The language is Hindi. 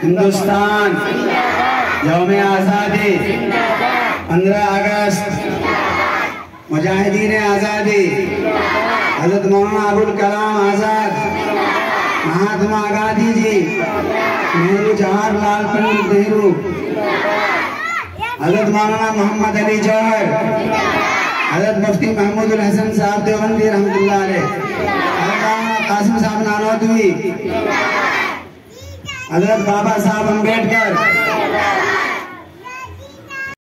हिंदुस्तान यौम आज़ादी 15 अगस्त मुजाहिदीन आज़ादी हज़रत मौलाना अबुल कलाम आज़ाद महात्मा गांधी जी नेहरू जवाहरलाल नेहरू हज़रत मौलाना मोहम्मद अली जौहर हज़रत मुफ्ती महमूद उल हसन साहब देवबंदी रहमतुल्लाह अलैह हज़रत कासिम साहब नानोतवी हज़रत बाबा साहब अम्बेडकर